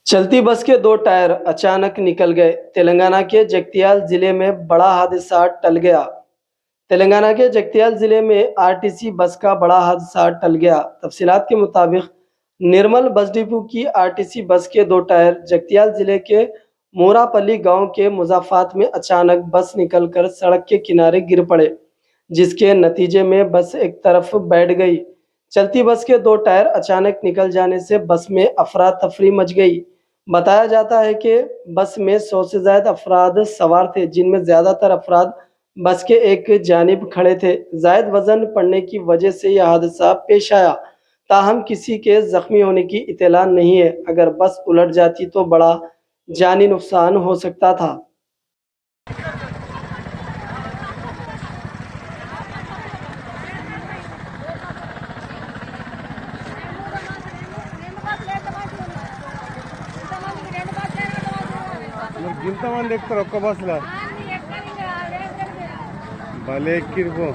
चलती बस के दो टायर अचानक निकल गए। तेलंगाना के जगतियाल जिले में बड़ा हादसा टल गया। तेलंगाना के जगतियाल जिले में आरटीसी बस का बड़ा हादसा टल गया। तफसीलात के मुताबिक निर्मल बस डिपो की आरटीसी बस के दो टायर जगतियाल जिले के मोरापल्ली गांव के मुजाफात में अचानक बस निकलकर सड़क के किनारे गिर पड़े, जिसके नतीजे में बस एक तरफ बैठ गई। चलती बस के दो टायर अचानक निकल जाने से बस में अफरा तफरी मच गई। बताया जाता है कि बस में 100 से ज्यादा अफराद सवार थे, जिनमें ज्यादातर अफराद बस के एक जानिब खड़े थे। जायद वजन पड़ने की वजह से यह हादसा पेश आया। ताहम किसी के जख्मी होने की इत्तला नहीं है। अगर बस उलट जाती तो बड़ा जानी नुकसान हो सकता था। ఇంతమంది ఎక్కుతారు ఒక్క బస్సులో భలే ఎక్కిరిపో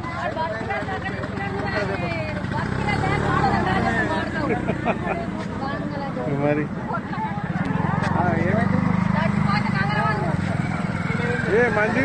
మరి ఏ మంది